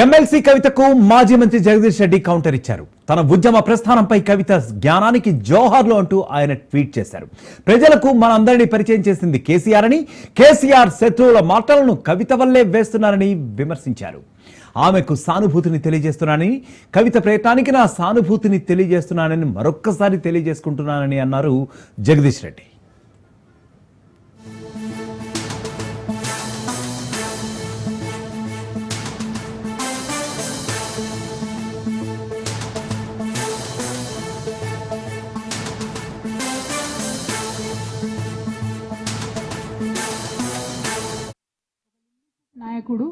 MLC కవితకు మాజీ మంత్రి జగదీష్ రెడ్డి కౌంటర్ ఇచ్చారు. తన ఉద్యమ ప్రస్థానంపై కవిత జ్ఞానానికి జోహార్లు అంటూ ఆయన ట్వీట్ చేశారు. ప్రజలకు మనందరినీ పరిచయం చేసింది కేసీఆర్ అని, కేసీఆర్ శత్రువుల మాటలను కవిత వల్లే వేస్తున్నారని విమర్శించారు. ఆమెకు సానుభూతిని తెలియజేస్తున్నానని, కవిత ప్రయత్నానికి నా సానుభూతిని తెలియజేస్తున్నానని మరొక్కసారి తెలియజేసుకుంటున్నానని అన్నారు జగదీష్ రెడ్డి. నాయకుడు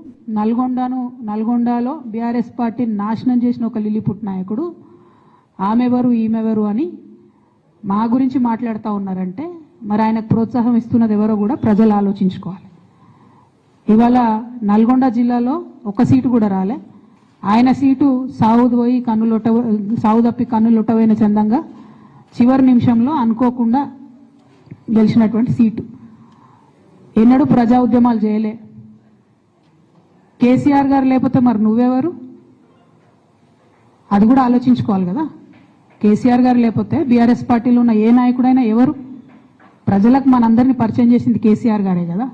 నల్గొండలో బీఆర్ఎస్ పార్టీని నాశనం చేసిన ఒక లిల్లీపుట్ నాయకుడు ఆమెవరు ఈమెవరు అని మా గురించి మాట్లాడుతూ ఉన్నారంటే మరి ఆయనకు ప్రోత్సాహం ఇస్తున్నది ఎవరో కూడా ప్రజలు ఆలోచించుకోవాలి. ఇవాళ నల్గొండ జిల్లాలో ఒక సీటు కూడా రాలే. ఆయన సీటు సావు తప్పి కన్నులొట్టవైన చందంగా చివరి నిమిషంలో అనుకోకుండా గెలిచినటువంటి సీటు. ఎన్నడూ ప్రజా ఉద్యమాలు చేయలే. కేసీఆర్ గారు లేకపోతే మరి నువ్వెవరు? అది కూడా ఆలోచించుకోవాలి కదా. కేసీఆర్ గారు లేకపోతే బీఆర్ఎస్ పార్టీలో ఉన్న ఏ నాయకుడైనా ఎవరు? ప్రజలకు మనందరినీ పరిచయం చేసింది కేసీఆర్ గారే కదా.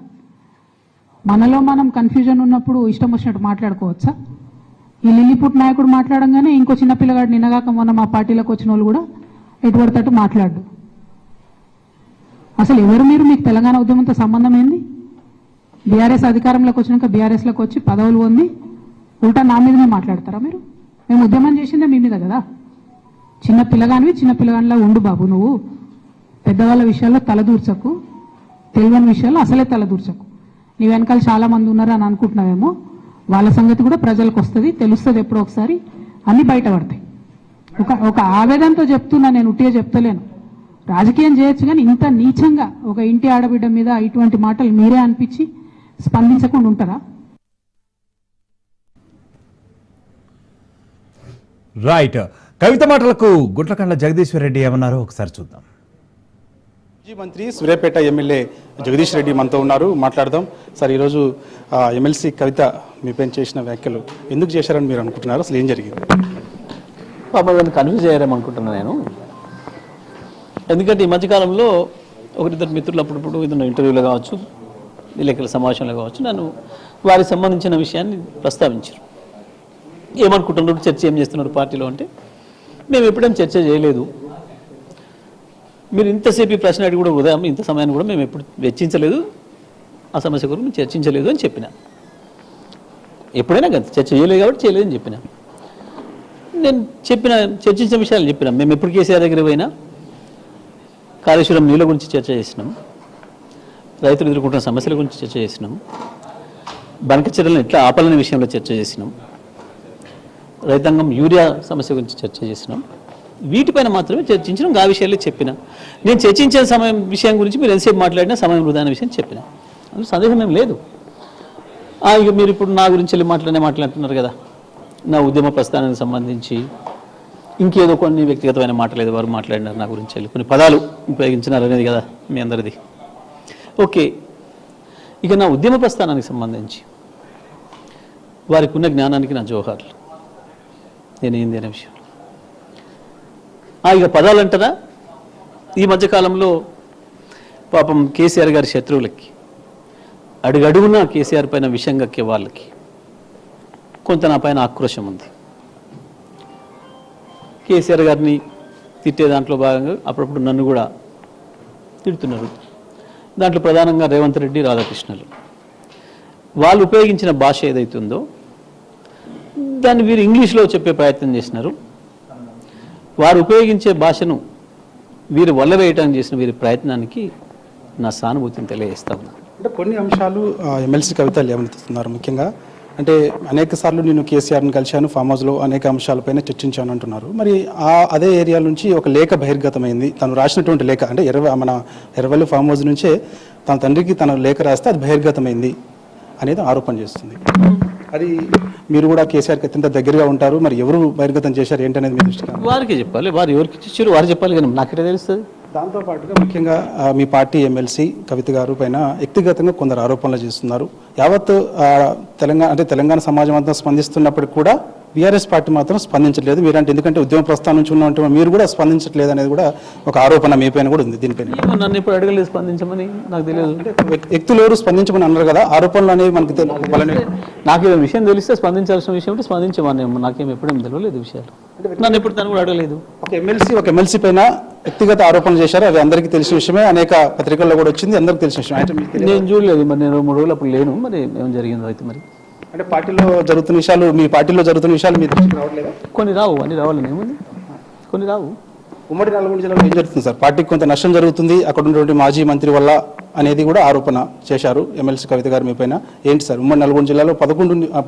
మనలో మనం కన్ఫ్యూజన్ ఉన్నప్పుడు ఇష్టం వచ్చినట్టు మాట్లాడుకోవచ్చా? ఈ లిల్లీపుట్ నాయకుడు మాట్లాడంగానే ఇంకో చిన్న పిల్లగాడు నిన్నగాక మొన్న మా పార్టీలోకి వచ్చిన వాళ్ళు కూడా ఎటుపడితట్టు మాట్లాడు. అసలు ఎవరు మీరు? మీకు తెలంగాణ ఉద్యమంతో సంబంధం ఏంది? బీఆర్ఎస్ అధికారంలోకి వచ్చినాక బీఆర్ఎస్లోకి వచ్చి పదవులు పొంది ఉల్టా నా మీదనే మాట్లాడతారా మీరు? మేము ఉద్యమం చేసిందే మీ మీద కదా. చిన్న పిల్లగానిలా ఉండు బాబు. నువ్వు పెద్దవాళ్ళ విషయాల్లో తలదూర్చకు, తెలియని విషయాల్లో అసలే తలదూర్చకు. నీ వెనకాల చాలా మంది ఉన్నారు అని అనుకుంటున్నావేమో. వాళ్ళ సంగతి కూడా ప్రజలకు వస్తుంది, తెలుస్తుంది. ఎప్పుడో ఒకసారి అన్ని బయటపడతాయి. ఒక ఆవేదనతో చెప్తున్నా, నేను ఉట్టిగా చెప్తలేను. రాజకీయం చేయొచ్చు కానీ ఇంత నీచంగా ఒక ఇంటి ఆడబిడ్డ మీద ఇటువంటి మాటలు మీరే అనిపించి స్పందించకుండా ఉంటారా? రైట్. కవిత మాటలకు గుంట్లకండ్ల జగదీశ్వర్ రెడ్డి ఏమన్నారో ఒకసారి చూద్దాం. మాజీ మంత్రి సూర్యాపేట ఎమ్మెల్యే జగదీష్ రెడ్డి మనతో ఉన్నారు, మాట్లాడదాం. సార్, ఈరోజు ఎమ్మెల్సీ కవిత మీ పైన చేసిన వ్యాఖ్యలు ఎందుకు చేశారని మీరు అనుకుంటున్నారు? అసలు ఏం జరిగింది? పాపం కన్ఫ్యూజ్ అయ్యారేమో అనుకుంటున్నాను నేను. ఎందుకంటే ఈ మధ్యకాలంలో ఒకరిద్దరు మిత్రులు అప్పుడప్పుడు ఏదైనా ఇంటర్వ్యూలో కావచ్చు, విలేకరుల సమావేశంలో కావచ్చు, నన్ను వారికి సంబంధించిన విషయాన్ని ప్రస్తావించారు. ఏమనుకుంటున్నారు, చర్చ ఏం చేస్తున్నారు పార్టీలో అంటే, మేము ఎప్పుడేం చర్చ చేయలేదు. మీరు ఇంతసేపు ఈ ప్రశ్న అడిగి కూడా ఉదయం ఇంత సమయాన్ని కూడా మేము ఎప్పుడు వెచ్చించలేదు, ఆ సమస్య గురించి చర్చించలేదు అని చెప్పిన. ఎప్పుడైనా కదా చర్చ చేయలేదు కాబట్టి చేయలేదని చెప్పిన. నేను చర్చించిన విషయాలు చెప్పిన. మేము ఎప్పుడు కేసీఆర్ దగ్గర పోయినా కాళేశ్వరం నీళ్ళ గురించి చర్చ చేసినాం, రైతులు ఎదుర్కొంటున్న సమస్యల గురించి చర్చ చేసినాం, బంక చర్యలను ఎట్లా ఆపాలనే విషయంలో చర్చ చేసినాం, రైతాంగం యూరియా సమస్య గురించి చర్చ చేసినాం. వీటిపైన మాత్రమే చర్చించడం, ఆ విషయాల్లో చెప్పిన. నేను చర్చించిన విషయం గురించి మీరు ఎంతసేపు మాట్లాడినా సమయం వృధా అనే విషయం చెప్పిన. అందులో సందేహం ఏం లేదు. ఇక మీరు ఇప్పుడు నా గురించి వెళ్ళి మాట్లాడుతున్నారు కదా, నా ఉద్యమ ప్రస్థానానికి సంబంధించి ఇంకేదో కొన్ని వ్యక్తిగతమైన మాటలు ఏదో వారు మాట్లాడినారు నా గురించి వెళ్ళి, కొన్ని పదాలు ఉపయోగించినారు అనేది కదా మీ అందరిది. ఓకే, ఇక నా ఉద్యమ ప్రస్థానానికి సంబంధించి వారికి ఉన్న జ్ఞానానికి నా జోహార్లు. నేనేంది అనే విషయం ఇక పదాలు అంటారా? ఈ మధ్యకాలంలో పాపం కేసీఆర్ గారి శత్రువులకి, అడుగడుగునా కేసీఆర్ పైన విషం కక్కే వాళ్ళకి కొంత నా పైన ఆక్రోశం ఉంది. కేసీఆర్ గారిని తిట్టే దాంట్లో భాగంగా అప్పుడప్పుడు నన్ను కూడా తిడుతున్నారు. దాంట్లో ప్రధానంగా రేవంత్ రెడ్డి, రాధాకృష్ణలు వాళ్ళు ఉపయోగించిన భాష ఏదైతుందో దాన్ని వీరు ఇంగ్లీష్లో చెప్పే ప్రయత్నం చేసినారు. వారు ఉపయోగించే భాషను వీరు వల్లవేయటానికి చేసిన వీరి ప్రయత్నానికి నా సానుభూతిని తెలియజేస్తా ఉన్నాను. అంటే కొన్ని అంశాలు ఎమ్మెల్సీ కవిత లేవనెత్తుతున్నారు. ముఖ్యంగా అంటే అనేక సార్లు నేను కేసీఆర్ని కలిశాను, ఫామ్ హౌస్లో అనేక అంశాలపైన చర్చించాను అంటున్నారు. మరి అదే ఏరియా నుంచి ఒక లేఖ బహిర్గతమైంది. తను రాసినటువంటి లేఖ అంటే మన ఎర్రవల్లి ఫామ్ హౌస్ నుంచే తన తండ్రికి తన లేఖ రాస్తే అది బహిర్గతమైంది అనేది ఆరోపణ చేస్తుంది. అది మీరు కూడా కేసీఆర్కి అత్యంత దగ్గరగా ఉంటారు, మరి ఎవరు బహిర్గతం చేశారు ఏంటనేది మీ దృష్టిలో? వారికి చెప్పాలి. వారు ఎవరికి ఇచ్చారు వారు చెప్పాలి, కానీ నాకెట్లా తెలుస్తుంది? దాంతోపాటుగా ముఖ్యంగా మీ పార్టీ ఎమ్మెల్సీ కవిత గారు పైన వ్యక్తిగతంగా కొందరు ఆరోపణలు చేస్తున్నారు. యావత్ తెలంగాణ సమాజం అంతా స్పందిస్తున్నప్పటికీ కూడా బీఆర్ఎస్ పార్టీ మాత్రం స్పందించట్లేదు. మీరంటే ఎందుకంటే ఉద్యమ ప్రస్థానం నుంచి ఉన్నట్టు మీరు కూడా స్పందించట్లేదు అనేది కూడా ఒక ఆరోపణ మీ పైన కూడా ఉంది. దీనిపైన నన్ను ఇప్పుడు అడగలేదు స్పందించమని, నాకు తెలియదు. వ్యక్తులు ఎవరు స్పందించమని అన్నారు కదా, ఆరోపణలు అనేవి మనకు నాకు ఏదో విషయం తెలిస్తే స్పందించాల్సిన విషయం అంటే స్పందించమని నాకేం ఎప్పుడేం తెలియలేదు విషయాలు. నన్ను ఎప్పుడు తను కూడా అడగలేదు. ఒక ఎమ్మెల్సీ పైన వ్యక్తిగత ఆరోపణలు చేశారు, అది అందరికీ తెలిసిన విషయమే, అనేక పత్రికల్లో కూడా వచ్చింది, అందరికీ తెలిసిన విషయం. నేను చూడలేదు, మరి నేను 3 రోజులు అప్పుడు లేను, మరి ఏం జరిగిందో అయితే మరి. అంటే పార్టీలో జరుగుతున్న విషయాలు, మీ పార్టీలో జరుగుతున్న విషయాలు మీ దృష్టికి రావట్లేదా? కొన్ని రావు, అన్ని రావాలని ఏముంది, కొన్ని రావు. ఉమ్మడి నల్గొండ జిల్లాలో ఏం జరుగుతుంది సార్? పార్టీకి కొంత నష్టం జరుగుతుంది అక్కడ ఉన్నటువంటి మాజీ మంత్రి వల్ల అనేది కూడా ఆరోపణ చేశారు ఎమ్మెల్సీ కవిత గారు మీ పైన. ఏంటి సార్, ఉమ్మడి నల్గొండ జిల్లాలో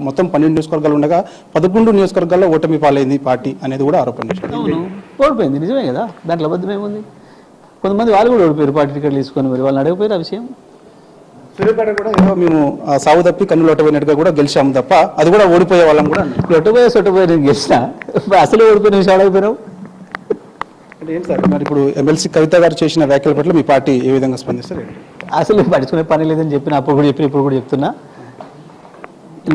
మొత్తం 12 నియోజకవర్గాలు ఉండగా 11 నియోజకవర్గాల్లో ఓటమి పాలైంది పార్టీ అనేది కూడా ఆరోపణ చేశారు. అవును, ఓడిపోయింది, నిజమే కదా, దాంట్లో అబద్ధం ఏముంది. కొంతమంది వాళ్ళు కూడా ఓడిపోయారు పార్టీ టికెట్లు తీసుకొని, మరి వాళ్ళని అడగపోయారు ఆ విషయం. సూర్యాపేట కూడా ఏదో మేము సాగు తప్పి కన్నులు ఒట్టపోయినట్టుగా కూడా గెలిచాము తప్ప అది కూడా ఓడిపోయే వాళ్ళం కూడా. ఒట్టపోయే నేను గెలిచిన, అసలు ఓడిపోయిన విషయం అడగపోయినావు అంటే ఏంటి సార్? మరి ఇప్పుడు ఎమ్మెల్సీ కవిత గారు చేసిన వ్యాఖ్యల పట్ల మీ పార్టీ ఏ విధంగా స్పందిస్తారు? అసలు పడుచుకునే పని లేదని చెప్పిన, అప్పుడు కూడా చెప్పిన, ఇప్పుడు కూడా చెప్తున్నా.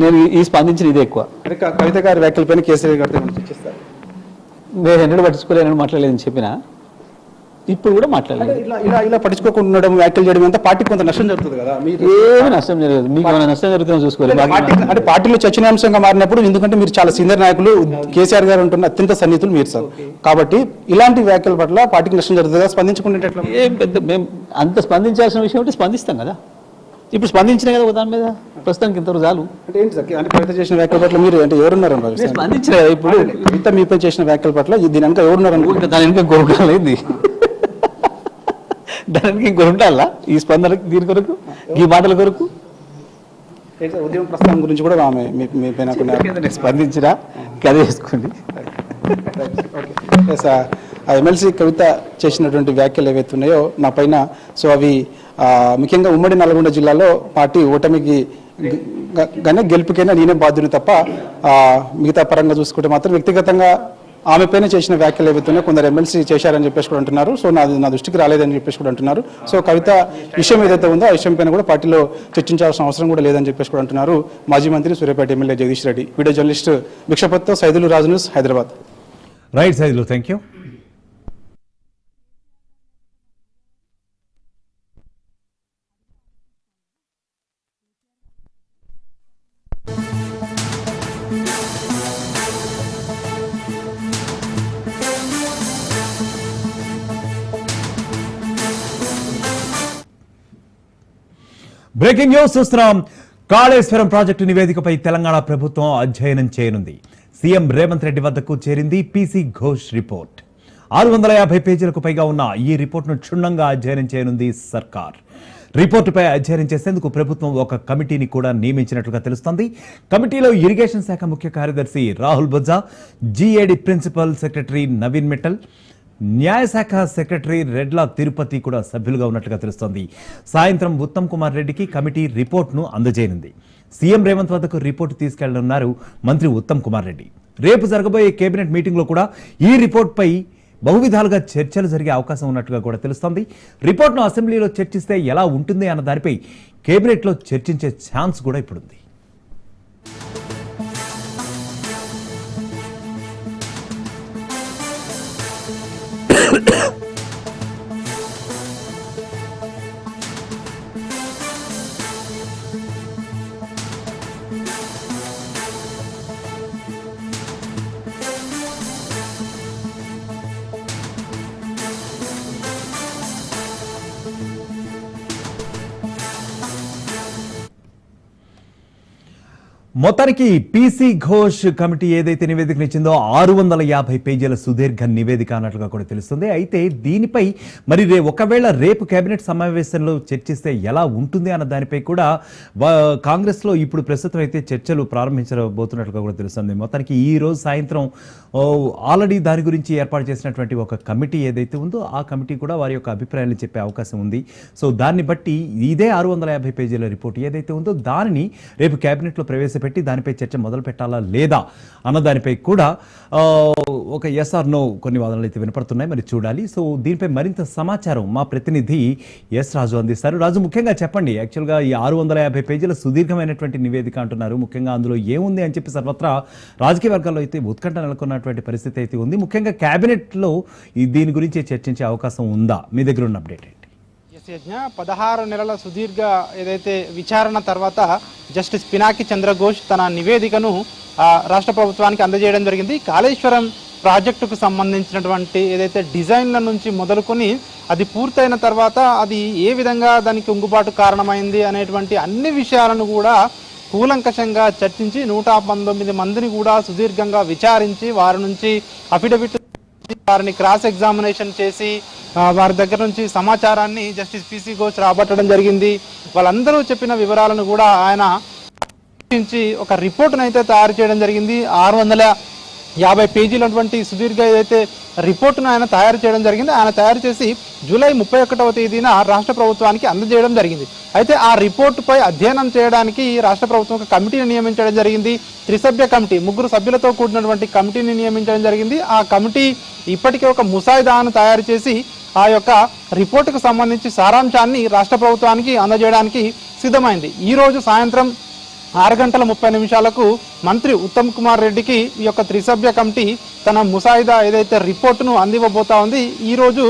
నేను ఈ స్పందించిన ఇదే ఎక్కువ. అంటే కవిత గారి వ్యాఖ్యలపైన కేసీఆర్ గారితో చర్చిస్తారు. నేను ఎన్నడూ పట్టించుకోలేనని మాట్లాడలేదని చెప్పిన, ఇప్పుడు కూడా మాట్లాడలేదు. ఇలా పట్టించుకోకుండా ఉండడం, వ్యాఖ్యలు చేయడం అంతా పార్టీకి కొంత నష్టం జరుగుతుంది కదా. ఏమి నష్టం జరగదు, మీకు ఏమైనా నష్టం జరుగుతుందో చూసుకోవాలి. అంటే పార్టీలో చర్చనీయాంశంగా మారినప్పుడు, ఎందుకంటే మీరు చాలా సీనియర్ నాయకులు, కేసీఆర్ గారు ఉంటున్న అత్యంత సన్నిహితులు మీరు సార్, కాబట్టి ఇలాంటి వ్యాఖ్యల పట్ల పార్టీకి నష్టం జరుగుతుంది, స్పందించుకుంటే ఏం పెద్ద మేము అంత స్పందించాల్సిన విషయం అంటే స్పందిస్తాం కదా. ఇప్పుడు స్పందించిన కదా దాని మీద, ప్రస్తుతానికి ఇంతవరకు చాలు. అంటే ఏంటి సార్, అంటే కవిత చేసిన వ్యాఖ్యల పట్ల మీరు అంటే ఎవరున్నారు? స్పందించిన ఇప్పుడు కవిత మీపై చేసిన వ్యాఖ్యల పట్ల దీని వెనక ఎవరున్నారు? దాని వెనక గొరకాలేదు, దానికి ఇంకొక ఉండాలా ఈ స్పందనకి, దీని కొరకు, ఈ మాటల కొరకు. ఉద్యమ ప్రస్థానం గురించి కూడా ఆమె మీ పైన స్పందించినా కదే వేసుకోండి. ఎమ్మెల్సీ కవిత చేసినటువంటి వ్యాఖ్యలు ఏవైతే ఉన్నాయో నా పైన, సో అవి ముఖ్యంగా ఉమ్మడి నల్గొండ జిల్లాలో పార్టీ ఓటమికి గెలుపుకైనా నేనే బాధ్యుని తప్ప మిగతా పరంగా చూసుకుంటే మాత్రం వ్యక్తిగతంగా ఆమె పైన చేసిన వ్యాఖ్యలు ఏవైతున్నాయో కొందరు ఎమ్మెల్సీ చేశారని చెప్పేసి కూడా అంటున్నారు. సో నా దృష్టికి రాలేదని చెప్పేసి కూడా అంటున్నారు. సో కవిత విషయం ఏదైతే ఉందో ఆ విషయం పైన కూడా పార్టీలో చర్చించాల్సిన అవసరం కూడా లేదని చెప్పేసి కూడా అంటున్నారు మాజీ మంత్రి Suryapet MLA Jagadish Reddy. Video journalist భిక్షపత్తో Saidulu Raju news, Hyderabad. Right Saidulu, thank you. Breaking news చూస్తున్నాం. కాళేశ్వరం ప్రాజెక్టు నివేదికపై తెలంగాణ ప్రభుత్వం అధ్యయనం చేయనుంది. సీఎం రేవంత్ రెడ్డి వద్దకు చేరింది పీసీ ఘోష్ రిపోర్ట్. 650 పేజీలకు పైగా ఉన్న ఈ రిపోర్టును క్షుణ్ణంగా అధ్యయనం చేయనుంది సర్కార్. రిపోర్టుపై అధ్యయనం చేసేందుకు ప్రభుత్వం ఒక కమిటీని కూడా నియమించినట్లుగా తెలుస్తోంది. కమిటీలో ఇరిగేషన్ శాఖ ముఖ్య కార్యదర్శి Rahul Bojja, GAD principal secretary Naveen Mittal, న్యాయశాఖ సెక్రటరీ రెడ్ల తిరుపతి కూడా సభ్యులుగా ఉన్నట్లుగా తెలుస్తోంది. సాయంత్రం ఉత్తమ్ కుమార్ రెడ్డికి కమిటీ రిపోర్టును అందజేయనుంది. సీఎం రేవంత్ వద్దకు రిపోర్టు తీసుకెళ్లనున్నారు మంత్రి ఉత్తమ్ కుమార్ రెడ్డి. రేపు జరగబోయే కేబినెట్ మీటింగ్లో కూడా ఈ రిపోర్టుపై బహువిధాలుగా చర్చలు జరిగే అవకాశం ఉన్నట్టుగా కూడా తెలుస్తోంది. రిపోర్ట్ను అసెంబ్లీలో చర్చిస్తే ఎలా ఉంటుంది అన్న దానిపై కేబినెట్లో చర్చించే ఛాన్స్ కూడా ఇప్పుడుంది. మొత్తానికి పీసీ ఘోష్ కమిటీ ఏదైతే నివేదికనిచ్చిందో 650 పేజీల సుదీర్ఘ నివేదిక అన్నట్లుగా కూడా తెలుస్తుంది. అయితే దీనిపై మరి ఒకవేళ రేపు కేబినెట్ సమావేశంలో చర్చిస్తే ఎలా ఉంటుంది అన్న దానిపై కూడా కాంగ్రెస్లో ఇప్పుడు ప్రస్తుతం అయితే చర్చలు ప్రారంభించబోతున్నట్లుగా కూడా తెలుస్తుంది. మొత్తానికి ఈ రోజు సాయంత్రం ఆల్రెడీ దాని గురించి ఏర్పాటు చేసినటువంటి ఒక కమిటీ ఏదైతే ఉందో ఆ కమిటీ కూడా వారి యొక్క అభిప్రాయాలు చెప్పే అవకాశం ఉంది. సో దాన్ని బట్టి ఇదే 650 పేజీల రిపోర్ట్ ఏదైతే ఉందో దానిని రేపు కేబినెట్లో ప్రవేశపెట్టి దానిపై చర్చ మొదలు పెట్టాలా లేదా అన్న దానిపై కూడా ఒక ఎస్ ఆర్ నో కొన్ని వాదనలు అయితే వినపడుతున్నాయి. మరి చూడాలి. సో దీనిపై మరింత సమాచారం మా ప్రతినిధి ఎస్ రాజు అందిస్తారు. రాజు, ముఖ్యంగా చెప్పండి, యాక్చువల్గా ఈ 650 పేజీల సుదీర్ఘమైనటువంటి నివేదిక అంటున్నారు. ముఖ్యంగా అందులో ఏముంది అని చెప్పి సర్వత్రా రాజకీయ వర్గాల్లో అయితే ఉత్కంఠ నెలకొన్నటువంటి పరిస్థితి అయితే ఉంది. ముఖ్యంగా కేబినెట్లో దీని గురించి చర్చించే అవకాశం ఉందా? మీ దగ్గర ఉన్న అప్డేట్ ఏంటి? 16 నెలల సుదీర్ఘ ఏదైతే విచారణ తర్వాత జస్టిస్ పినాకి చంద్రఘోష్ తన నివేదికను రాష్ట్ర ప్రభుత్వానికి అందజేయడం జరిగింది. కాళేశ్వరం ప్రాజెక్టుకు సంబంధించినటువంటి ఏదైతే డిజైన్ల నుంచి మొదలుకొని అది పూర్తయిన తర్వాత అది ఏ విధంగా దానికి ఉంగుబాటు కారణమైంది అనేటువంటి అన్ని విషయాలను కూడా కూలంకషంగా చర్చించి 119 మందిని కూడా సుదీర్ఘంగా విచారించి వారి నుంచి అఫిడవిట్ వారిని క్రాస్ ఎగ్జామినేషన్ చేసి వారి దగ్గర నుంచి సమాచారాన్ని జస్టిస్ పిసి ఘోష్ రాబట్టడం జరిగింది. వాళ్ళందరూ చెప్పిన వివరాలను కూడా ఆయన ఒక రిపోర్ట్ను అయితే తయారు చేయడం జరిగింది. 650 పేజీలటువంటి సుదీర్ఘ ఏదైతే రిపోర్టును ఆయన తయారు చేయడం జరిగింది. ఆయన తయారు చేసి జూలై 31వ తేదీన రాష్ట్ర ప్రభుత్వానికి అందజేయడం జరిగింది. అయితే ఆ రిపోర్టుపై అధ్యయనం చేయడానికి రాష్ట్ర ప్రభుత్వం ఒక కమిటీని నియమించడం జరిగింది. త్రిసభ్య కమిటీ, 3 సభ్యులతో కూడినటువంటి కమిటీని నియమించడం జరిగింది. ఆ కమిటీ ఇప్పటికే ఒక ముసాయిదాను తయారు చేసి ఆ యొక్క రిపోర్టుకు సంబంధించి సారాంశాన్ని రాష్ట్ర ప్రభుత్వానికి అందజేయడానికి సిద్ధమైంది. ఈరోజు సాయంత్రం 6:30 మంత్రి ఉత్తమ్ కుమార్ రెడ్డికి ఈ యొక్క త్రిసభ్య కమిటీ తన ముసాయిదా ఏదైతే రిపోర్టును అందివ్వబోతా ఉంది. ఈరోజు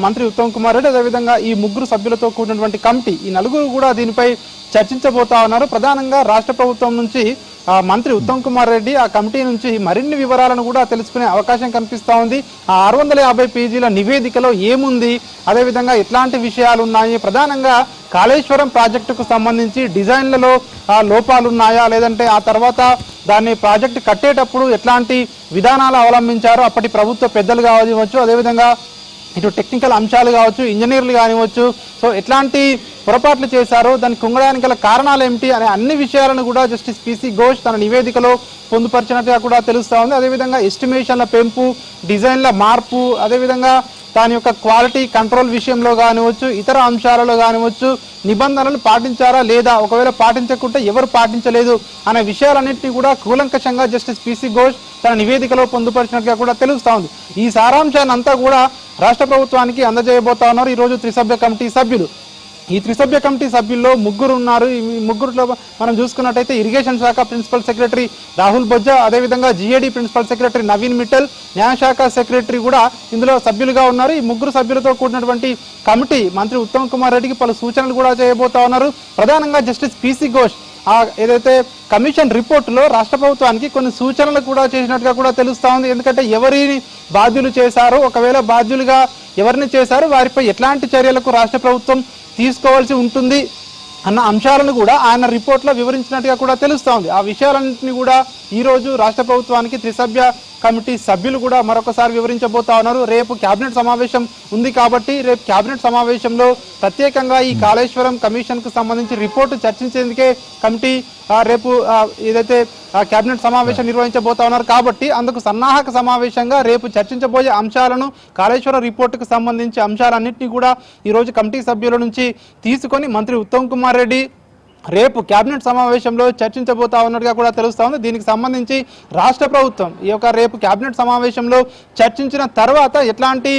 మంత్రి ఉత్తమ్ కుమార్ రెడ్డి అదేవిధంగా ఈ 3 సభ్యులతో కూడినటువంటి కమిటీ, ఈ 4 కూడా దీనిపై చర్చించబోతా ఉన్నారు. ప్రధానంగా రాష్ట్ర ప్రభుత్వం నుంచి మంత్రి ఉత్తమ్ కుమార్ రెడ్డి ఆ కమిటీ నుంచి మరిన్ని వివరాలను కూడా తెలుసుకునే అవకాశం కనిపిస్తూ ఉంది. ఆ 650 పేజీల నివేదికలో ఏముంది, అదేవిధంగా ఎట్లాంటి విషయాలు ఉన్నాయి, ప్రధానంగా కాళేశ్వరం ప్రాజెక్టుకు సంబంధించి డిజైన్లలో లోపాలు ఉన్నాయా, లేదంటే ఆ తర్వాత దాన్ని ప్రాజెక్టు కట్టేటప్పుడు ఎట్లాంటి విధానాలు అవలంబించారో అప్పటి ప్రభుత్వ పెద్దలు కావచ్చు, అదేవిధంగా ఇటు టెక్నికల్ అంశాలు కావచ్చు, ఇంజనీర్లు కానివచ్చు, సో ఎట్లాంటి పొరపాట్లు చేశారో దానికి కుంగడానికి గల కారణాలు ఏమిటి అనే అన్ని విషయాలను కూడా జస్టిస్ పిసి ఘోష్ తన నివేదికలో పొందుపరిచినట్టుగా కూడా తెలుస్తూ ఉంది. అదేవిధంగా ఎస్టిమేషన్ల పెంపు, డిజైన్ల మార్పు, అదేవిధంగా దాని యొక్క క్వాలిటీ కంట్రోల్ విషయంలో కానివచ్చు, ఇతర అంశాలలో కానివచ్చు, నిబంధనలు పాటించారా లేదా, ఒకవేళ పాటించకుంటే ఎవరు పాటించలేదు అనే విషయాలన్నింటినీ కూడా కూలంకషంగా జస్టిస్ పిసి ఘోష్ తన నివేదికలో పొందుపరిచినట్టుగా కూడా తెలుస్తూ ఉంది. ఈ సారాంశాన్ని అంతా కూడా రాష్ట్ర ప్రభుత్వానికి అందజేయబోతా ఉన్నారు ఈరోజు త్రిసభ్య కమిటీ సభ్యులు. ఈ త్రిసభ్య కమిటీ సభ్యుల్లో 3 ఉన్నారు. ఈ 3లో మనం చూసుకున్నట్టయితే ఇరిగేషన్ శాఖ ప్రిన్సిపల్ సెక్రటరీ రాహుల్ బొజ్జా, అదేవిధంగా GAD principal secretary Naveen Mittal, న్యాయశాఖ సెక్రటరీ కూడా ఇందులో సభ్యులుగా ఉన్నారు. ఈ 3 సభ్యులతో కూడినటువంటి కమిటీ మంత్రి ఉత్తమ్ కుమార్ రెడ్డికి పలు సూచనలు కూడా చేయబోతా ఉన్నారు. ప్రధానంగా జస్టిస్ పిసి ఘోష్ ఏదైతే కమిషన్ రిపోర్టులో రాష్ట్ర ప్రభుత్వానికి కొన్ని సూచనలు కూడా చేసినట్టుగా కూడా తెలుస్తూ ఉంది. ఎందుకంటే ఎవరిని బాధ్యులు చేశారో, ఒకవేళ బాధ్యులుగా ఎవరిని చేశారో వారిపై ఎట్లాంటి చర్యలకు రాష్ట్ర ప్రభుత్వం తీసుకోవాల్సి ఉంటుంది అన్న అంశాలను కూడా ఆయన రిపోర్ట్లో వివరించినట్టుగా కూడా తెలుస్తూ ఉంది. ఆ విషయాలన్నింటినీ కూడా ఈరోజు రాష్ట్ర ప్రభుత్వానికి త్రిసభ్య కమిటీ సభ్యులు కూడా మరొకసారి వివరించబోతా ఉన్నారు. రేపు కేబినెట్ సమావేశం ఉంది కాబట్టి రేపు కేబినెట్ సమావేశంలో ప్రత్యేకంగా ఈ కాళేశ్వరం కమిషన్కు సంబంధించి రిపోర్టు చర్చించేందుకే కమిటీ రేపు ఏదైతే కేబినెట్ సమావేశం నిర్వహించబోతా ఉన్నారు కాబట్టి అందుకు సన్నాహక సమావేశంగా రేపు చర్చించబోయే అంశాలను, కాళేశ్వరం రిపోర్టుకు సంబంధించి అంశాలన్నింటినీ కూడా ఈరోజు కమిటీ సభ్యుల నుంచి తీసుకొని మంత్రి ఉత్తమ్ కుమార్ రెడ్డి రేపు కేబినెట్ సమావేశంలో చర్చించబోతా ఉన్నట్టుగా కూడా తెలుస్తూ ఉంది. దీనికి సంబంధించి రాష్ట్ర ప్రభుత్వం ఈ యొక్క రేపు కేబినెట్ సమావేశంలో చర్చించిన తర్వాత ఎట్లాంటి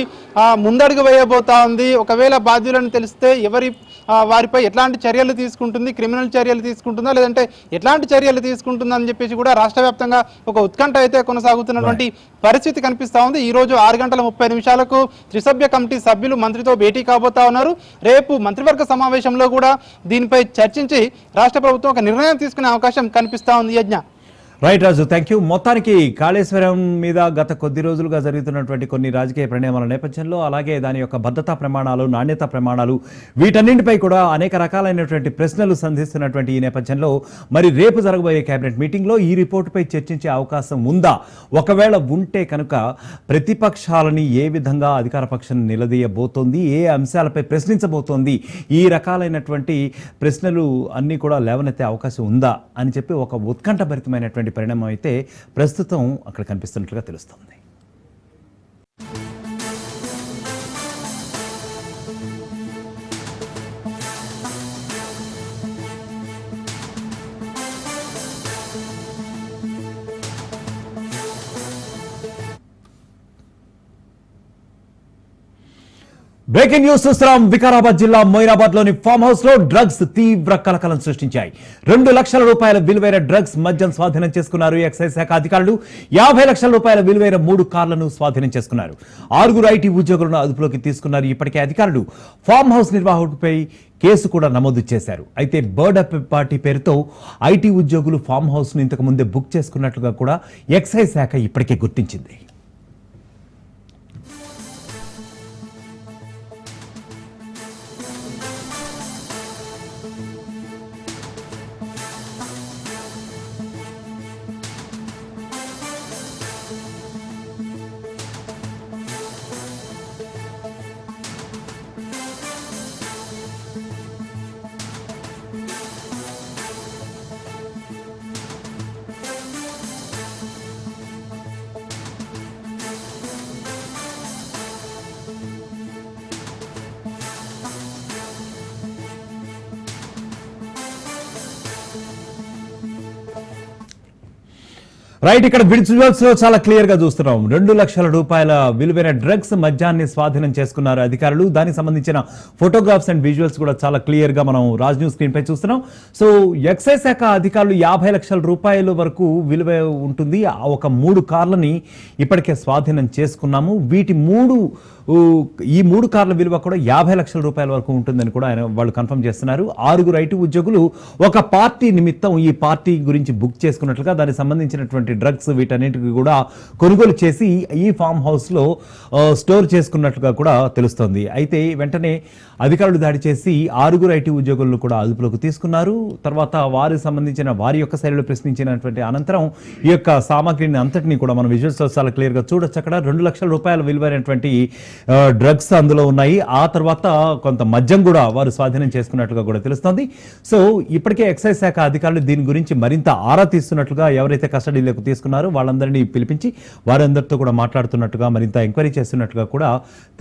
ముందడుగు వేయబోతా ఉంది, ఒకవేళ బాధ్యులను తెలిస్తే వారిపై ఎట్లాంటి చర్యలు తీసుకుంటుంది, క్రిమినల్ చర్యలు తీసుకుంటుందా లేదంటే ఎట్లాంటి చర్యలు తీసుకుంటుందా అని చెప్పేసి కూడా రాష్ట్ర వ్యాప్తంగా ఒక ఉత్కంఠ అయితే కొనసాగుతున్నటువంటి పరిస్థితి కనిపిస్తూ ఉంది. ఈ రోజు 6:30 త్రిసభ్య కమిటీ సభ్యులు మంత్రితో భేటీ కాబోతా ఉన్నారు. రేపు మంత్రివర్గ సమావేశంలో కూడా దీనిపై చర్చించి రాష్ట్ర ప్రభుత్వం ఒక నిర్ణయం తీసుకునే అవకాశం కనిపిస్తూ ఉంది. యజ్ఞ రైట్ రాజు, థ్యాంక్ యూ. మొత్తానికి కాళేశ్వరం మీద గత కొద్ది రోజులుగా జరుగుతున్నటువంటి కొన్ని రాజకీయ పరిణామాల నేపథ్యంలో, అలాగే దాని యొక్క భద్రతా ప్రమాణాలు, నాణ్యత ప్రమాణాలు, వీటన్నింటిపై కూడా అనేక రకాలైనటువంటి ప్రశ్నలు సంధిస్తున్నటువంటి ఈ నేపథ్యంలో మరి రేపు జరగబోయే కేబినెట్ మీటింగ్లో ఈ రిపోర్టుపై చర్చించే అవకాశం ఉందా? ఒకవేళ ఉంటే కనుక ప్రతిపక్షాలని ఏ విధంగా అధికార పక్షం నిలదీయబోతోంది, ఏ అంశాలపై ప్రశ్నించబోతోంది, ఈ రకాలైనటువంటి ప్రశ్నలు అన్నీ కూడా లేవనెత్తే అవకాశం ఉందా అని చెప్పి ఒక ఉత్కంఠభరితమైనటువంటి జరిగినటువంటి పరిణామం అయితే ప్రస్తుతం అక్కడ కనిపిస్తున్నట్లుగా తెలుస్తోంది. బ్రేకింగ్ న్యూస్ చూస్తున్నాం. వికారాబాద్ జిల్లా మొయినాబాద్ లోని ఫామ్ హౌస్ లో డ్రగ్స్ తీవ్ర కలకలం సృష్టించాయి. 2 లక్షల రూపాయల విలువైన డ్రగ్స్ మద్యం స్వాధీనం చేసుకున్నారు ఎక్సైజ్ శాఖ అధికారులు. 50 లక్షల రూపాయల విలువైన 3 కార్లను స్వాధీనం చేసుకున్నారు. 6 ఐటీ ఉద్యోగులను అదుపులోకి తీసుకున్నారు. ఇప్పటికే అధికారులు ఫామ్ హౌస్ నిర్వాహకుడిపై కేసు కూడా నమోదు చేశారు. అయితే బర్డ్ అప్ పార్టీ పేరుతో ఐటీ ఉద్యోగులు ఫామ్ హౌస్ ను ఇంతకు ముందే బుక్ చేసుకున్నట్లుగా కూడా ఎక్సైజ్ శాఖ ఇప్పటికే గుర్తించింది. రైట్, ఇక్కడ విజువల్స్ లో చాలా క్లియర్ గా చూస్తున్నాం. 2 లక్షల రూపాయల విలువైన డ్రగ్స్ మద్యాన్ని స్వాధీనం చేసుకున్నారు అధికారులు. దానికి సంబంధించిన ఫోటోగ్రాఫ్స్ అండ్ విజువల్స్ కూడా చాలా క్లియర్ గా మనం రాజ్ న్యూస్ స్క్రీన్ పై చూస్తున్నాం. సో ఎక్సైజ్ శాఖ అధికారులు 50 లక్షల రూపాయల వరకు విలువ ఉంటుంది. ఒక 3 కార్లని ఇప్పటికే స్వాధీనం చేసుకున్నాము. ఈ 3 కార్ల విలువ కూడా 50 లక్షల రూపాయల వరకు ఉంటుందని కూడా వాళ్ళు కన్ఫర్మ్ చేస్తున్నారు. 6 ఐటీ ఉద్యోగులు ఒక పార్టీ నిమిత్తం ఈ పార్టీ గురించి బుక్ చేసుకున్నట్లుగా దానికి సంబంధించినటువంటి డ్రగ్స్ వీటన్నిటికీ కూడా కొనుగోలు చేసి ఈ ఫామ్ హౌస్ లో స్టోర్ చేసుకున్నట్లుగా కూడా తెలుస్తోంది. అయితే వెంటనే అధికారులు దాడి చేసి 6 ఐటీ ఉద్యోగులను కూడా అదుపులోకి తీసుకున్నారు. తర్వాత వారికి సంబంధించిన వారి యొక్క శైలిలో ప్రశ్నించినటువంటి అనంతరం ఈ యొక్క సామాగ్రిని అంతటినీ కూడా మనం విజువల్స్ చాలా క్లియర్ గా చూడొచ్చు. అక్కడ 2 లక్షల రూపాయల విలువైనటువంటి డ్రగ్స్ అందులో ఉన్నాయి. ఆ తర్వాత కొంత మద్యం కూడా వారు స్వాధీనం చేసుకున్నట్లుగా కూడా తెలుస్తోంది. సో ఇప్పటికే ఎక్సైజ్ శాఖ అధికారులు దీని గురించి మరింత ఆరా తీస్తున్నట్లుగా, ఎవరైతే కస్టడీలోకి తీసుకున్నారో వాళ్ళందరినీ పిలిపించి వారందరితో కూడా మాట్లాడుతున్నట్టుగా, మరింత ఎంక్వైరీ చేస్తున్నట్టుగా కూడా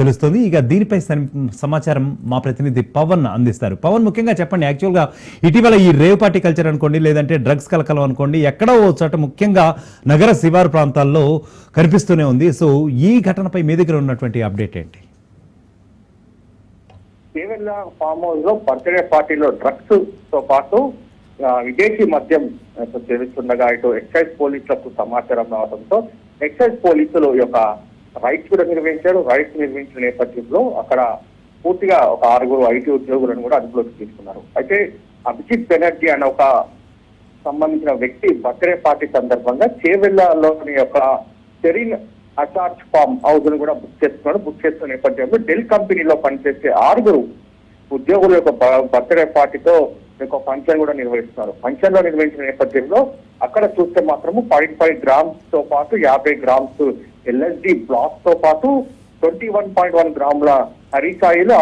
తెలుస్తోంది. ఇక దీనిపై సమాచారం మా ప్రతినిధి పవన్ అందిస్తారు. పవన్, ముఖ్యంగా చెప్పండి, యాక్చువల్గా ఇటీవల ఈ రేవ్ పార్టీ కల్చర్ అనుకోండి, లేదంటే డ్రగ్స్ కలకలం అనుకోండి, ఎక్కడో చోట ముఖ్యంగా నగర శివారు ప్రాంతాల్లో కనిపిస్తూనే ఉంది. సో ఈ ఘటనపై మీ దగ్గర ఉన్నటువంటి అప్డేట్ ఏంటి? కేవల ఫామ్ హౌస్ లో బర్త్డే పార్టీలో డ్రగ్స్ తో పాటు విదేశీ మద్యం సేవిస్తుండగా ఇటు ఎక్సైజ్ పోలీసులకు సమాచారం రావడంతో ఎక్సైజ్ పోలీసులు యొక్క రైడ్స్ కూడా నిర్వహించారు. రైడ్స్ నిర్వహించిన నేపథ్యంలో అక్కడ పూర్తిగా ఒక 6 ఐటీ ఉద్యోగులను కూడా అదుపులోకి తీసుకున్నారు. అయితే అభిజిత్ బెనర్జీ అనే ఒక సంబంధించిన వ్యక్తి బర్త్డే పార్టీ సందర్భంగా చేవెళ్లలోని యొక్క సెరీన్ అటాచ్ ఫామ్ హౌస్ ను కూడా బుక్ చేసుకున్న నేపథ్యంలో డెల్ కంపెనీలో పనిచేసే 6 ఉద్యోగుల యొక్క బర్త్డే పార్టీతో ఒక ఫంక్షన్ కూడా నిర్వహిస్తున్నారు. ఫంక్షన్ లో నిర్వహించిన నేపథ్యంలో అక్కడ చూస్తే మాత్రము 0.5 గ్రామ్స్ తో పాటు 50 గ్రామ్స్ ఎల్ఎస్డి బ్లాక్స్ తో పాటు 21.1 గ్రాముల హరిసాయిలు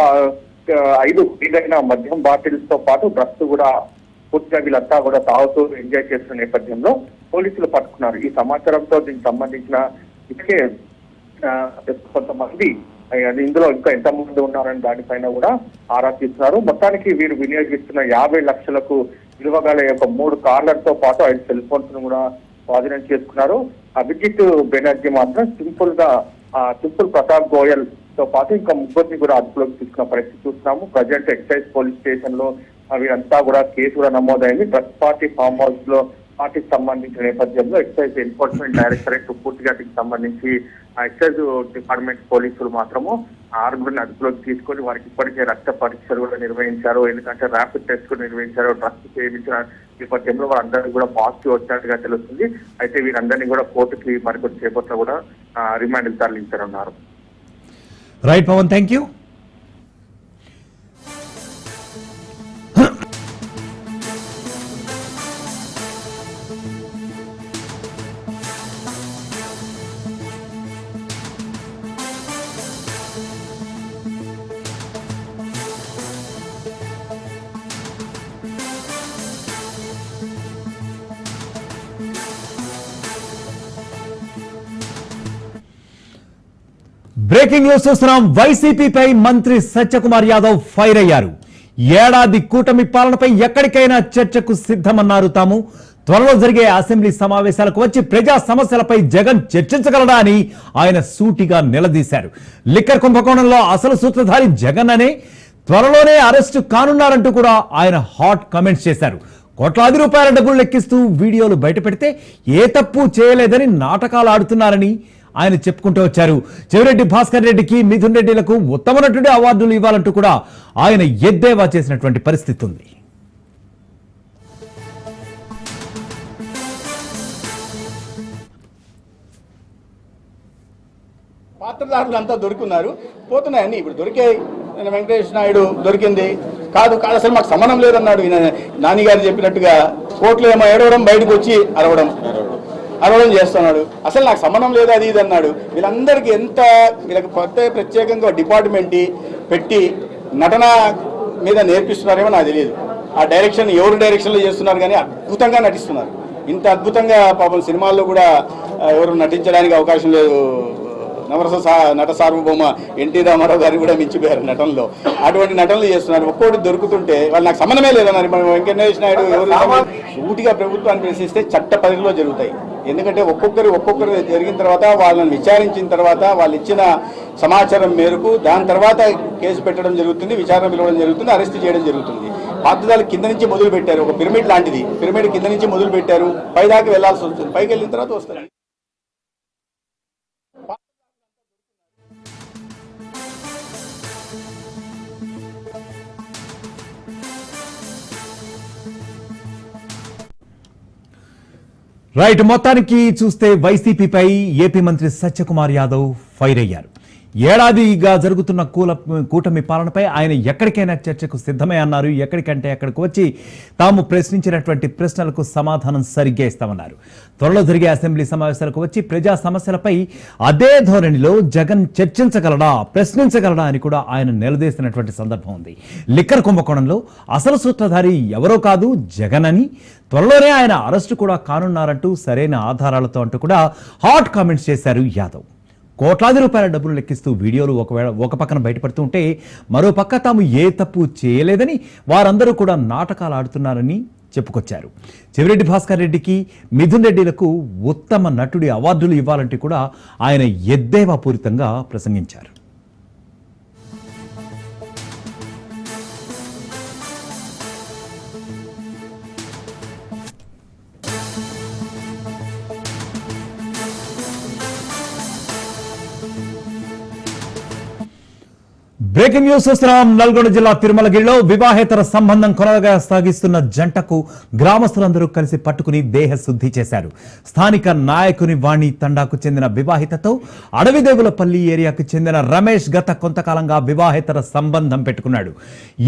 5 ఖరీదైన మద్యం బాటిల్స్ తో పాటు డ్రగ్స్ కూడా పూర్తిగా వీళ్ళంతా కూడా తాగుతూ ఎంజాయ్ చేస్తున్న నేపథ్యంలో పోలీసులు పట్టుకున్నారు. ఈ సమాచారంతో దీనికి సంబంధించిన ఇప్పటికే కొంతమంది ఇందులో ఇంకా ఎంతమంది ఉన్నారని దానిపైన కూడా ఆరా తీస్తున్నారు. మొత్తానికి వీరు వినియోగిస్తున్న 50 లక్షలకు విలువగల యొక్క 3 కార్లతో పాటు 5 సెల్ ఫోన్స్ ను కూడా స్వాధీనం చేసుకున్నారు. అభిజిత్ బెనర్జీ మాత్రం సింపుల్ ప్రతాప్ గోయల్ తో పాటు ఇంకా 3 కూడా అదుపులోకి తీసుకున్న పరిస్థితి చూస్తున్నాము. ప్రజెంట్ ఎక్సైజ్ పోలీస్ స్టేషన్ లో వీరంతా కూడా కేసు కూడా నమోదైంది. డ్రగ్స్ పార్టీ ఫామ్ హౌస్ లో పార్టీకి సంబంధించిన నేపథ్యంలో ఎక్సైజ్ ఎన్ఫోర్స్మెంట్ డైరెక్టరేట్ పూర్తిగా దీనికి సంబంధించి ఎక్సైజ్ డిపార్ట్మెంట్ పోలీసులు మాత్రము 6 అదుపులోకి తీసుకొని వారికి ఇప్పటికే రక్త పరీక్షలు కూడా నిర్వహించారు. ఎందుకంటే ర్యాపిడ్ టెస్ట్ కూడా నిర్వహించారు. డ్రగ్స్ సేవించిన నేపథ్యంలో వారందరికీ కూడా పాజిటివ్ వచ్చినట్టుగా తెలుస్తుంది. అయితే వీరందరినీ కూడా కోర్టుకి మరికొద్ది సేపట్లో కూడా రిమాండ్ తరలించారన్నారు. Right Pawan, thank you. Breaking news చూస్తున్నాం. వైసీపీపై మంత్రి సత్యకుమార్ యాదవ్ ఫైర్ అయ్యారు. ఏడాది కూటమి పాలనపై ఎక్కడికైనా చర్చకు సిద్ధమన్నారు తాము. త్వరలో జరిగే అసెంబ్లీ సమావేశాలకు వచ్చి ప్రజా సమస్యలపై జగన్ చర్చించగలడా అని ఆయన సూటిగా నిలదీశారు. లిక్కర్ కుంభకోణంలో అసలు సూత్రధారి జగన్ అనే త్వరలోనే అరెస్టు కానున్నారంటూ కూడా ఆయన హాట్ కామెంట్స్ చేశారు. కోట్లాది రూపాయల డబ్బులు లెక్కిస్తూ వీడియోలు బయటపెడితే ఏ తప్పు చేయలేదని నాటకాలు ఆడుతున్నారని ఆయన చెప్పుకుంటూ వచ్చారు. చెవిరెడ్డి భాస్కర్ రెడ్డికి, మిథున్ రెడ్డిలకు ఉత్తమ నటుడి అవార్డులు ఇవ్వాలంటూ కూడా ఆయన ఎద్దేవా చేసినటువంటి పరిస్థితి ఉంది. పాత్రధారులు అంతా దొరుకున్నారు, పోతున్నాయని ఇప్పుడు దొరికాయి. వెంకటేష్ నాయుడు దొరికింది కాదు అసలు మాకు సంబంధం లేదన్నాడు. నానిగారు చెప్పినట్టుగా కోర్టులో ఏమో ఏడవడం, బయటకు వచ్చి అరవడం చేస్తున్నాడు. అసలు నాకు సంబంధం లేదు అది ఇది అన్నాడు. వీళ్ళందరికీ వీళ్ళకి ప్రత్యేకంగా డిపార్ట్మెంట్ పెట్టి నటన మీద నేర్పిస్తున్నారేమో నాకు తెలియదు. ఆ డైరెక్షన్ ఎవరు డైరెక్షన్లో చేస్తున్నారు కానీ అద్భుతంగా నటిస్తున్నారు. ఇంత అద్భుతంగా పాపం సినిమాల్లో కూడా ఎవరు నటించడానికి అవకాశం లేదు. నట సార్వభౌమ ఎన్టీ రామారావు గారు కూడా మించిపోయారు నటనలో. అటువంటి నటనలు చేస్తున్నారు. ఒక్కోటి దొరుకుతుంటే వాళ్ళు నాకు సంబంధమే లేదన్నారు. వెంకటేష్ నాయుడు ఎవరు సూటిగా ప్రభుత్వాన్ని ప్రశ్నిస్తే చట్ట పరిధిలో జరుగుతాయి. ఎందుకంటే ఒక్కొక్కరు జరిగిన తర్వాత వాళ్ళని విచారించిన తర్వాత వాళ్ళు ఇచ్చిన సమాచారం మేరకు దాని తర్వాత కేసు పెట్టడం జరుగుతుంది, విచారణ పిలవడం జరుగుతుంది, అరెస్ట్ చేయడం జరుగుతుంది. పాత్రదారులు కింద నుంచి మొదలు పెట్టారు. ఒక పిరమిడ్ లాంటిది. పిరమిడ్ కింద నుంచి మొదలు పెట్టారు, పైదాకా వెళ్లాల్సి వస్తుంది. పైకి వెళ్ళిన తర్వాత వస్తుంది. రైట్, మొత్తానికి చూస్తే వైసీపీపై ఏపీ మంత్రి సత్యకుమార్ యాదవ్ ఫైర్ అయ్యారు. ఏడాదిగా జరుగుతున్న కూటమి పాలనపై ఆయన ఎక్కడికైనా చర్చకు సిద్ధమే అన్నారు. ఎక్కడికంటే అక్కడికి వచ్చి తాము ప్రశ్నించినటువంటి ప్రశ్నలకు సమాధానం సరిగ్గా ఇస్తామన్నారు. త్వరలో జరిగే అసెంబ్లీ సమావేశాలకు వచ్చి ప్రజా సమస్యలపై అదే ధోరణిలో జగన్ చర్చించగలడా, ప్రశ్నించగలడా అని కూడా ఆయన నిలదీసినటువంటి సందర్భం ఉంది. లిక్కర్ కుంభకోణంలో అసలు సూత్రధారి ఎవరో కాదు జగన్ అని, త్వరలోనే ఆయన అరెస్టు కూడా కానున్నారంటూ సరైన ఆధారాలతో అంటూ కూడా హాట్ కామెంట్స్ చేశారు యాదవ్. కోట్లాది రూపాయల డబ్బులు లెక్కిస్తూ వీడియోలు ఒక పక్కన బయటపడుతూ ఉంటే మరో పక్క తాము ఏ తప్పు చేయలేదని వారందరూ కూడా నాటకాలు ఆడుతున్నారని చెప్పుకొచ్చారు. చెవిరెడ్డి భాస్కర్ రెడ్డికి, మిథున్ రెడ్డిలకు ఉత్తమ నటుడి అవార్డులు ఇవ్వాలంటూ కూడా ఆయన ఎద్దేవా పూరితంగా ప్రసంగించారు. బ్రేకింగ్ న్యూస్ చూస్తున్నాం. నల్గొండ జిల్లా తిరుమలగిరిలో వివాహేతర సంబంధం కొనసాగిస్తున్న జంటకు గ్రామస్తులందరూ కలిసి పట్టుకుని దేహ శుద్ధి చేశారు. స్థానిక నాయకుని వాణి తండాకు చెందిన వివాహితతో అడవిదేవులపల్లి ఏరియాకు చెందిన రమేష్ గత కొంతకాలంగా వివాహేతర సంబంధం పెట్టుకున్నాడు.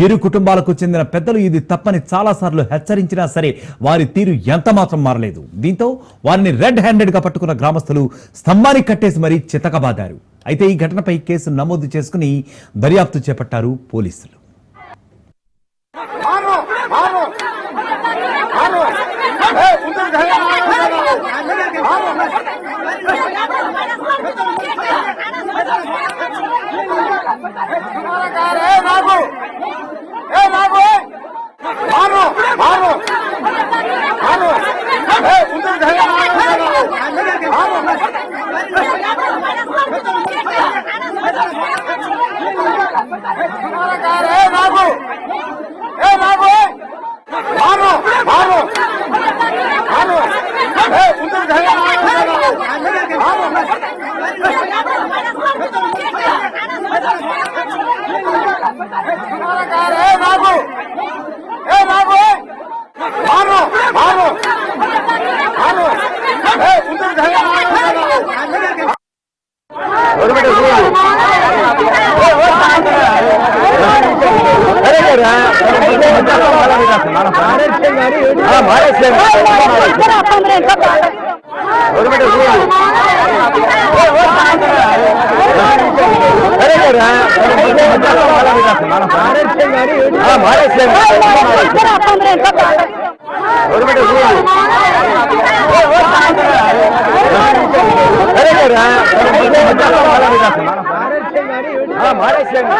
ఇరు కుటుంబాలకు చెందిన పెద్దలు ఇది తప్పని చాలాసార్లు హెచ్చరించినా సరే వారి తీరు ఎంత మాత్రం మారలేదు. దీంతో వారిని రెడ్ హ్యాండెడ్ గా పట్టుకున్న గ్రామస్తులు స్తంభానికి కట్టేసి మరీ చితకబాదారు. అయితే ఈ ఘటనపై కేసు నమోదు చేసుకుని దర్యాప్తు చేపట్టారు పోలీసులు. మారేసేయండి